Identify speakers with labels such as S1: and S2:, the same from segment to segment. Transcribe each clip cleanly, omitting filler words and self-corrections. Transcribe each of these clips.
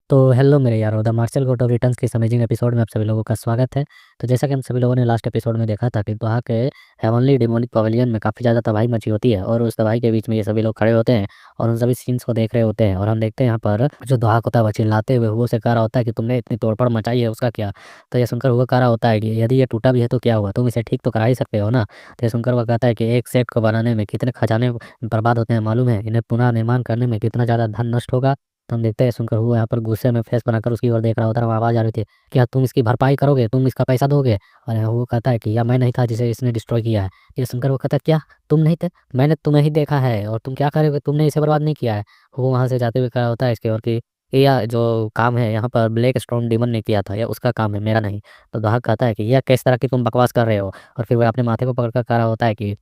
S1: तो हेलो मेरे यारो, the martial court of returns के इस अमेजिंग एपिसोड में आप सभी लोगों का स्वागत है। तो जैसा कि हम सभी लोगों ने लास्ट एपिसोड में देखा था कि वहाँ के हेवनली डिमोनिक पवेलियन में काफ़ी ज़्यादा तबाही मची होती है और उस तबाही के बीच में ये सभी लोग खड़े होते हैं और उन सभी सीन्स को देख रहे होते हैं। और हम देखते हैं यहाँ पर जो दुहाक होता है वह चिल्लाते हुए हुओ से कह रहा होता है कि तुमने इतनी तोड़फोड़ मचाई है उसका क्या। तो ये सुनकर हुआ कह रहा होता है कि यदि ये टूटा भी है तो क्या हुआ, तुम इसे ठीक तो करा ही सकते हो ना। तो ये सुनकर वह कहता है कि एक सेट को बनाने में कितने खजाने बर्बाद होते हैं मालूम है, इन्हें पुनः निर्माण करने में कितना ज़्यादा धन नष्ट होगा। तो हम देखते हैं सुनकर हुआ यहाँ पर गुस्से में फेस बनाकर उसकी ओर देख रहा होता है। आवाज़ आ रही थी, क्या तुम इसकी भरपाई करोगे, तुम इसका पैसा दोगे। और यहाँ वो कहता है कि या मैं नहीं था जिसे इसने डिस्ट्रॉय किया है। ये सुनकर वो कहता है क्या तुम नहीं थे, मैंने तुम्हें ही देखा है और तुम क्या करोगे, तुमने इसे बर्बाद नहीं किया है। वो वहाँ से जाते हुए कहा होता है इसके और कि यह जो काम है यहाँ पर ब्लैक स्टोन डीमन ने किया था, यह उसका काम है मेरा नहीं। तो दाहक कहता है कि यह किस तरह की तुम बकवास कर रहे हो। और फिर वह अपने माथे को पकड़कर कह रहा होता है कि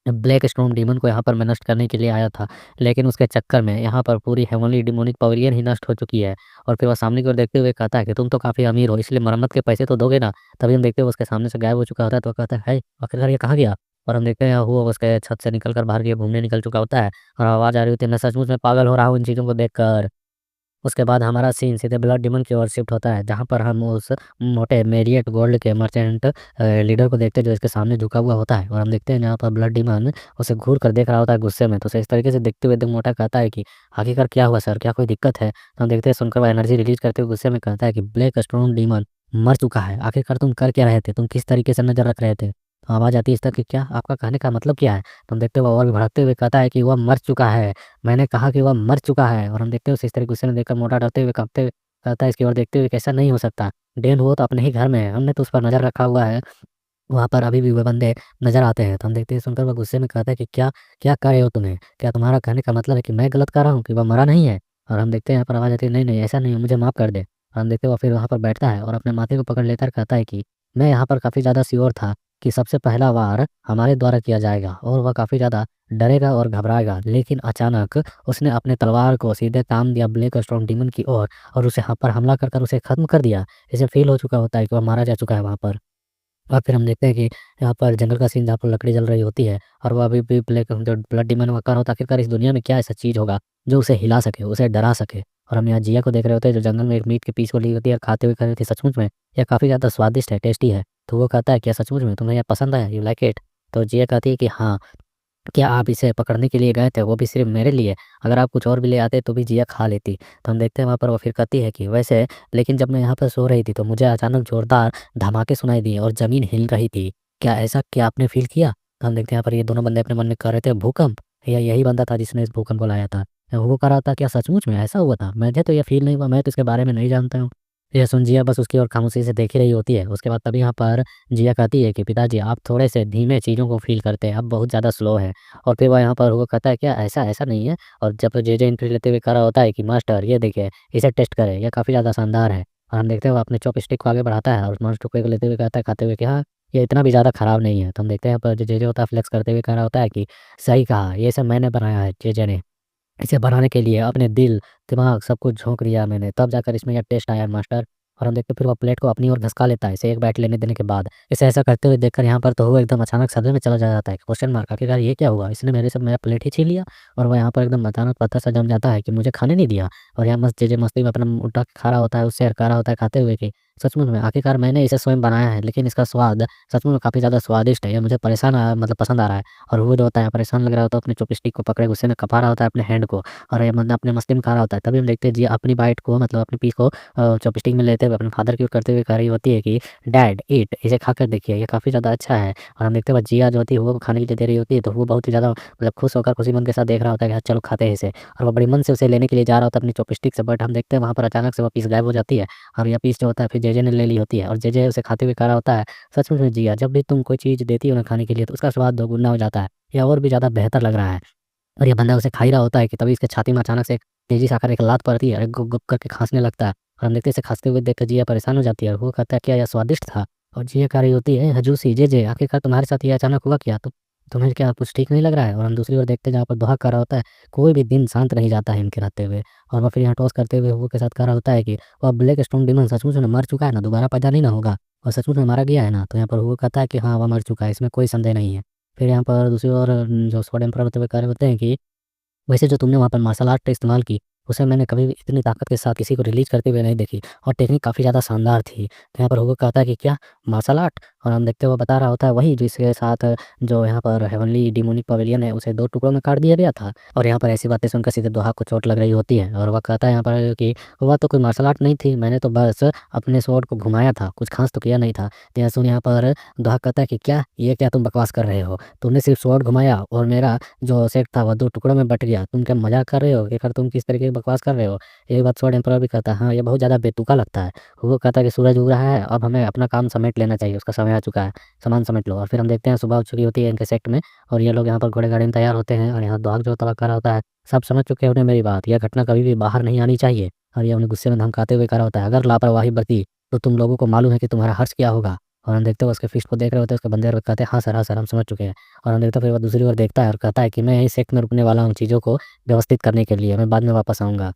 S1: ब्लैक स्टोन डीमन को यहाँ पर मैं नष्ट करने के लिए आया था, लेकिन उसके चक्कर में यहाँ पर पूरी हेवनली डिमोनिक पवेलियन ही नष्ट हो चुकी है। और फिर वह सामने की ओर देखते हुए कहता है कि तुम तो काफ़ी अमीर हो, इसलिए मरम्मत के पैसे तो दोगे ना। तभी हम देखते हुए उसके सामने से गायब हो चुका होता है। तो वह कहता है आखिरकार ये कहाँ गया। और हम देखते हैं वो उसके छत से निकल कर बाहर की ओर घूमने निकल चुका होता है और आवाज़ आ रही होती है, मैं सचमुच में पागल हो रहा हूँ इन चीज़ों को देखकर। उसके बाद हमारा सीन सीधे ब्लड डिमन की ओर शिफ्ट होता है, जहाँ पर हम उस मोटे मेरिएट गोल्ड के मर्चेंट लीडर को देखते हैं जो इसके सामने झुका हुआ होता है। और हम देखते हैं यहाँ पर ब्लड डिमन उसे घूर कर देख रहा होता है गुस्से में। तो उसे इस तरीके से देखते हुए एकदम मोटा कहता है कि आखिरकार क्या हुआ सर, क्या कोई दिक्कत है। तो हम देखते हैं सुनकर वह एनर्जी रिलीज करते हुए गुस्से में कहता है कि ब्लैक स्टोन डीमन मर चुका है, आखिरकार तुम कर क्या रहे थे, तुम किस तरीके से नजर रख रहे थे। तो आवाज़ आती है इस तरह की, क्या आपका कहने का मतलब क्या है। तो हम देखते हैं वह और भी भड़कते हुए कहता है कि वह मर चुका है, मैंने कहा कि वह मर चुका है। और हम देखते हैं उसे इस तरह गुस्से में देखकर मोटा डरते हुए काँपते हुए कहता है इसकी ओर देखते हुए, कैसा नहीं हो सकता, डेन वो तो अपने ही घर में है, हमने तो उस पर नज़र रखा हुआ है, वहाँ पर अभी भी वो बंदे नज़र आते हैं। तो हम देखते हैं सुनकर वह गुस्से में कहता है कि क्या क्या कर रहे हो तुम्हें, क्या तुम्हारा कहने का मतलब है कि मैं गलत कर रहा हूँ कि वह मरा नहीं है। और हम देखते हैं यहाँ पर आवाज़ आती है, नहीं नहीं ऐसा नहीं है, मुझे माफ़ कर दे। और हम देखते हैं वह फिर वहाँ पर बैठता है और अपने माथे को पकड़ लेकर कहता है कि मैं यहाँ पर काफ़ी ज़्यादा श्योर था कि सबसे पहला वार हमारे द्वारा किया जाएगा। और वह काफ़ी ज़्यादा डरेगा और घबराएगा, लेकिन अचानक उसने अपने तलवार को सीधे तान दिया ब्लैक स्टोन डीमन की ओर और उसे यहाँ पर हमला कर उसे खत्म कर दिया। इसे फील हो चुका होता है कि वह मारा जा चुका है वहाँ पर। और फिर हम देखते हैं कि यहाँ पर जंगल का सीन जहाँ पर लकड़ी जल रही होती है और वो अभी भी ब्लैक जो ब्लड डिमन वकार होता है, आखिरकार इस दुनिया में क्या ऐसा चीज़ होगा जो उसे हिला सके, उसे डरा सके। और हम यहाँ जिया को देख रहे होते हैं जो जंगल में एक मीट के पीस को ली होती है और खाते हुए कह रही थी, सचमुच में यह काफ़ी ज़्यादा स्वादिष्ट है, टेस्टी है। तो वो कहता है क्या सचमुच में तुम्हें यह पसंद आया, यू लाइक इट। तो जिया कहती है कि हाँ, क्या आप इसे पकड़ने के लिए गए थे, वो भी सिर्फ़ मेरे लिए? अगर आप कुछ और भी ले आते तो भी जिया खा लेती। तो हम देखते हैं वहाँ पर वो फिर कहती है कि वैसे लेकिन जब मैं यहाँ पर सो रही थी तो मुझे अचानक ज़ोरदार धमाके सुनाई दिए और ज़मीन हिल रही थी। क्या आपने फ़ील किया? तो हम देखते हैं यहाँ पर ये दोनों बंदे अपने मन में कह रहे थे भूकंप, या यही बंदा था जिसने इस भूकंप को लाया था। वो कह रहा था क्या सचमुच में ऐसा हुआ था? मुझे तो ये फ़ील नहीं हुआ, मैं तो इसके बारे में नहीं जानता हूँ। यह सुन जिया बस उसकी ओर खामोशी से देख ही रही होती है। उसके बाद तभी यहाँ पर जिया कहती है कि पिताजी आप थोड़े से धीमे चीज़ों को फ़ील करते हैं, आप बहुत ज़्यादा स्लो हैं। और फिर वह यहाँ पर वो कहता है क्या ऐसा ऐसा नहीं है। और जब जे एंट्री लेते हुए खड़ा होता है कि मास्टर ये देखिए, इसे टेस्ट करें, ये काफ़ी ज़्यादा शानदार है। और हम देखते हैं वो अपने चॉपस्टिक को आगे बढ़ाता है और उस मास्टर को लेते हुए कहता है खाते हुए कि हाँ, ये इतना भी ज़्यादा ख़राब नहीं है। तो हम देखते हैं यहाँ पर जो जे होता है फ्लेक्स करते हुए कह रहा होता है कि सही कहा, ये सब मैंने बनाया है जे ने। इसे बनाने के लिए अपने दिल, दिमाग सब कुछ झोंक दिया मैंने, तब जाकर इसमें यह टेस्ट आया मास्टर। और हम देखते हैं फिर वो प्लेट को अपनी ओर घसका लेता है, इसे एक बाइट लेने देने के बाद। इसे ऐसा करते हुए देखकर यहाँ पर तो वो एकदम अचानक सदमे में चला जाता है, क्वेश्चन मार्क, आखिरकार ये क्या हुआ? इसने मेरा प्लेट ही छीन लिया। और वो यहाँ पर एकदम अचानक पत्थर सा जम जाता है कि मुझे खाने नहीं दिया। और यहाँ मस्त जे मस्ती में अपना उल्टा के खा रहा होता है, उससे कह रहा होता है खाते हुए कि सचमुच में आखिरकार मैंने इसे स्वयं बनाया है, लेकिन इसका स्वाद सचमुच में काफ़ी ज़्यादा स्वादिष्ट है, ये मुझे मतलब पसंद आ रहा है। और वो जो होता है परेशान लग रहा होता है, अपने चॉपस्टिक को पकड़े गुस्से में कपा रहा होता है अपने हैंड को। और ये मतलब अपने मस्ती में खा रहा होता है। तभी हम देखते हैं जी अपनी बाइट को मतलब अपनी पीस को चॉपस्टिक में लेते हुए अपने फादर की ओर करते हुए कह रही होती है कि डैड ईट, इसे खाकर देखिए, ये काफ़ी ज़्यादा अच्छा है। और हम देखते हैं जिया जो होती है वो खाने के लिए दे रही होती है, तो वो बहुत ही ज़्यादा मतलब खुश होकर खुशीमन के साथ देख रहा होता है कि हाँ, चलो खाते हैं इसे। और वो बड़ी मन से उसे लेने के लिए जा रहा होता है अपनी चॉपस्टिक से, बट हम देखते हैं वहाँ पर अचानक से वो पीस गायब हो जाती है। और यह पीस जो होता है फिर जे ने ले ली होती है और जे उसे खाते हुए कह रहा होता है, सचमुच में जिया, जब भी तुम कोई चीज़ देती हो ना खाने के लिए तो उसका स्वाद दोगुना हो जाता है, या और भी ज़्यादा बेहतर लग रहा है। और ये बंदा उसे खा ही रहा होता है कि तभी इसके छाती में अचानक से तेज़ी से आकर एक लात पड़ती है और गुप गुप करके खाँसने लगता है। और हम देखते हैं इसे खाँसते हुए देखकर जिया परेशान हो जाती है और वो कहता है क्या यह स्वादिष्ट था? और जिया कह रही होती है हजूसी जे आखिरकार तुम्हारे साथ ये अचानक हुआ क्या? तुम्हें क्या कुछ ठीक नहीं लग रहा है? और हम दूसरी ओर देखते हैं जहाँ पर दोहा कर रहा होता है, कोई भी दिन शांत नहीं जाता है इनके रहते हुए। और वह फिर यहाँ टॉस करते हुए वो के साथ कह रहा होता है कि वह ब्लैक स्टोन डीमन सचमुच में मर चुका है ना, दोबारा पैदा नहीं ना होगा और सचमुच में मारा गया है ना? तो यहाँ पर वो कहता है कि हाँ, वह मर चुका है, इसमें कोई संदेह नहीं है। फिर यहाँ पर दूसरी ओर जो स्वॉर्ड एम्परर होते हुए कह रहे होते हैं कि वैसे जो तुमने वहाँ पर मार्शल आर्ट इस्तेमाल की, उसे मैंने कभी भी इतनी ताकत के साथ किसी को रिलीज़ करते हुए नहीं देखी और टेक्निक काफ़ी ज़्यादा शानदार थी। तो यहाँ पर हुगो कहता है कि क्या मार्शल आर्ट? और हम देखते हुए बता रहा होता है वही जिसके साथ जो यहाँ पर हेवनली डेमोनिक पवेलियन है उसे 2 टुकड़ों में काट दिया गया था। और यहाँ पर ऐसी बातें सुनकर सीधे दोहा को चोट लग रही होती है और वह कहता है यहाँ पर कि वह तो कोई मार्शल आर्ट नहीं थी, मैंने तो बस अपने स्वॉर्ड को घुमाया था, कुछ ख़ास तो किया नहीं था। तो यह सुन यहाँ पर दोहा कहता है कि क्या? ये क्या तुम बकवास कर रहे हो? तुमने सिर्फ़ स्वॉर्ड घुमाया और मेरा जो सेट था वह 2 टुकड़ों में बँट गया। तुम क्या मज़ाक कर रहे हो? ये कर तुम किस तरीके की बकवास कर रहे हो? यही बात स्वॉर्ड एम्परर भी कहता है, हाँ, ये बहुत ज़्यादा बेतुका लगता है। वो कहता है कि सूरज उग रहा है, अब हमें अपना काम समेट लेना चाहिए, उसका समय आ चुका है, सामान समेट लो। और फिर हम देखते हैं सुबह हो चुकी होती है इनके सेक्ट में और ये लोग यहाँ पर घोड़े गाड़ी में तैयार होते हैं और यहाँ दोहाग जो तलब कर रहा होता है, सब समझ चुके होंगे मेरी बात, यह घटना कभी भी बाहर नहीं आनी चाहिए। और ये उन्हें गुस्से में धमकाते हुए कह रहा होता है, अगर लापरवाही बरती तो तुम लोगों को मालूम है कि तुम्हारा हर्ष क्या होगा। और हम देखते हुए उसके फिस्ट को देख रहे होते हैं, उसके बंदे और कहते हैं, हाँ सर, हम समझ चुके हैं। और हम देखते हैं फिर वो दूसरी ओर देखता है और कहता है कि मैं यहीं सेक्ट में रुकने वाला हूँ चीज़ों को व्यवस्थित करने के लिए, मैं बाद में वापस आऊँगा।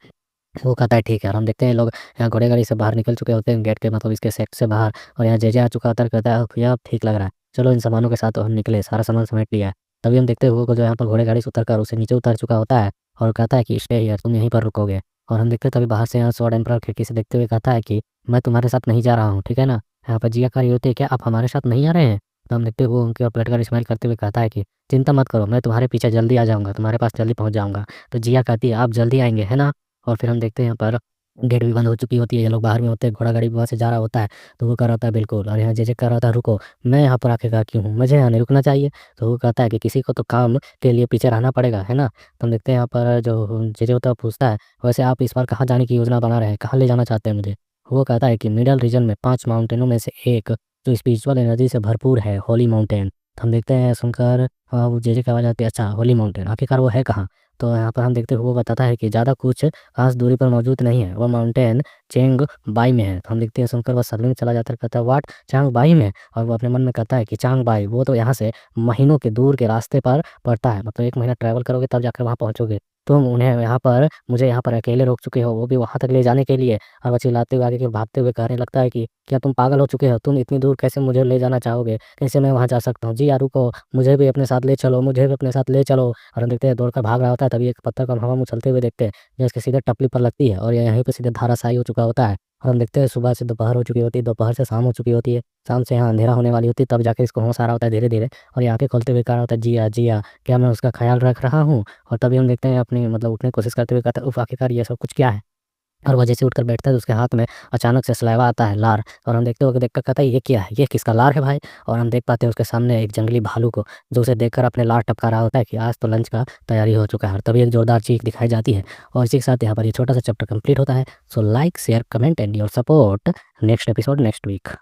S1: वो कहता है ठीक है। और हम देखते हैं लोग यहाँ घोड़ेगाड़ी से बाहर निकल चुके होते हैं गेट के मतलब इसके सेक्ट से बाहर और यहाँ जेजे आ चुका होता है, कहता है भैया अब ठीक लग रहा है, चलो इन सामानों के साथ तो हम निकले, सारा सामान समेट लिया है। तभी हम देखते हैं हुगो को जो यहाँ पर घोड़ेगाड़ी से उतर कर उसे नीचे उतार चुका होता है और कहता है कि स्टे हियर, तुम यहीं पर रुकोगे। और हम देखते हैं तभी बाहर से यहाँ स्वॉर्ड एम्परर खिड़की से देखते हुए कहता है कि मैं तुम्हारे साथ नहीं जा रहा हूँ, ठीक है ना? यहाँ पर जिया खड़ी होती है, क्या आप हमारे साथ नहीं आ रहे हैं? तो हम देखते हैं वो उनके ऊपर पलटकर स्माइल करते हुए कहता है कि चिंता मत करो, मैं तुम्हारे पीछे जल्दी आ जाऊँगा, तुम्हारे पास जल्दी पहुँच जाऊँगा। तो जिया कहती है आप जल्दी आएँगे, है ना? और फिर हम देखते हैं यहाँ पर गेट भी बंद हो चुकी होती है, ये लोग बाहर में होते हैं, घोड़ा गाड़ी वहाँ से जा रहा होता है, तो वो कह रहा होता है बिल्कुल। और यहाँ जेजे कह रहा होता है रुको, मैं यहाँ पर आखिरकार क्यों हूँ? मुझे यहाँ नहीं रुकना चाहिए। तो वो कहता है कि किसी को तो काम के लिए पीछे रहना पड़ेगा, है ना? तो हम देखते हैं यहाँ पर जो जेजे होता है वो पूछता है, वैसे आप इस बार कहाँ जाने की योजना बना रहे हैं? कहाँ ले जाना चाहते हैं मुझे? वो कहता है कि मिडल रीजन में 5 माउंटेनों में से एक जो स्पिरिचुअल एनर्जी से भरपूर है, होली माउंटेन। तो हम देखते हैं सुनकर वो जेजे की आवाज़ आती है, अच्छा होली माउंटेन, आखिरकार वो है कहाँ? तो यहाँ पर हम देखते हैं वो बताता है कि ज़्यादा कुछ खास दूरी पर मौजूद नहीं है, वो माउंटेन चेंग बाई में है। तो हम देखते हैं सुनकर वो सदमे में चला जाता है, कहता है व्हाट चांग बाई में? और वो अपने मन में कहता है कि चांग बाई वो तो यहाँ से महीनों के दूर के रास्ते पर पड़ता है, मतलब 1 महीना ट्रैवल करोगे तब जाकर वहाँ पहुँचोगे। तुम उन्हें यहाँ पर मुझे यहाँ पर अकेले रोक चुके हो, वो भी वहाँ तक ले जाने के लिए। और वो चिल्लाते हुए आगे की ओर भागते हुए कहने लगता है कि क्या तुम पागल हो चुके हो? तुम इतनी दूर कैसे मुझे ले जाना चाहोगे? कैसे मैं वहाँ जा सकता हूँ? जी यार रुको, मुझे भी अपने साथ ले चलो, मुझे भी अपने साथ ले चलो। और हम देखते हैं दौड़कर भाग रहा होता है, तभी एक पत्थर को हम हवा में उछलते हुए देखते हैं, जो इसके सीधे टपली पर लगती है और ये यहीं पे सीधे धराशायी हो चुका होता है। और हम देखते हैं सुबह से दोपहर हो चुकी होती है, दोपहर से शाम हो चुकी होती है, शाम से यहाँ अंधेरा होने वाली होती है, तब जाके इसको होश आ रहा होता है धीरे-धीरे। और ये आँखें खोलते हुए कह रहा होता है, जिया, जिया, क्या मैं उसका ख़्याल रख रहा हूँ? और तभी हम देखते हैं अपनी मतलब उठने की कोशिश करते हुए कहता है, उफ़! आखिरकार ये सब कुछ क्या है? और वो जैसे उठकर बैठता है तो उसके हाथ में अचानक से सलाइवा आता है, लार। और हम देखते हुए देखकर कहता है, ये क्या है? ये किसका लार है भाई? और हम देख पाते हैं उसके सामने एक जंगली भालू को, जो उसे देखकर अपने लार टपका रहा होता है कि आज तो लंच का तैयारी हो चुका है। और तभी एक जोरदार चीख दिखाई जाती है और इसी के साथ यहाँ पर ये छोटा-सा चैप्टर कंप्लीट होता है। So like, share, comment and your support. Next episode next week.